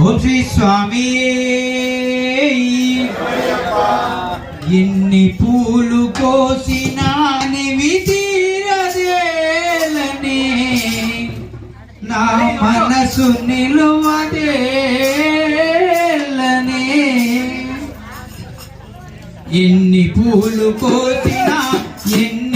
ఓం శ్రీ స్వామి. ఎన్ని పూలు కోసినా నివి తీరదేలని నా మనసు నిలువదేలని. ఎన్ని పూలు కోసినా ఎన్ని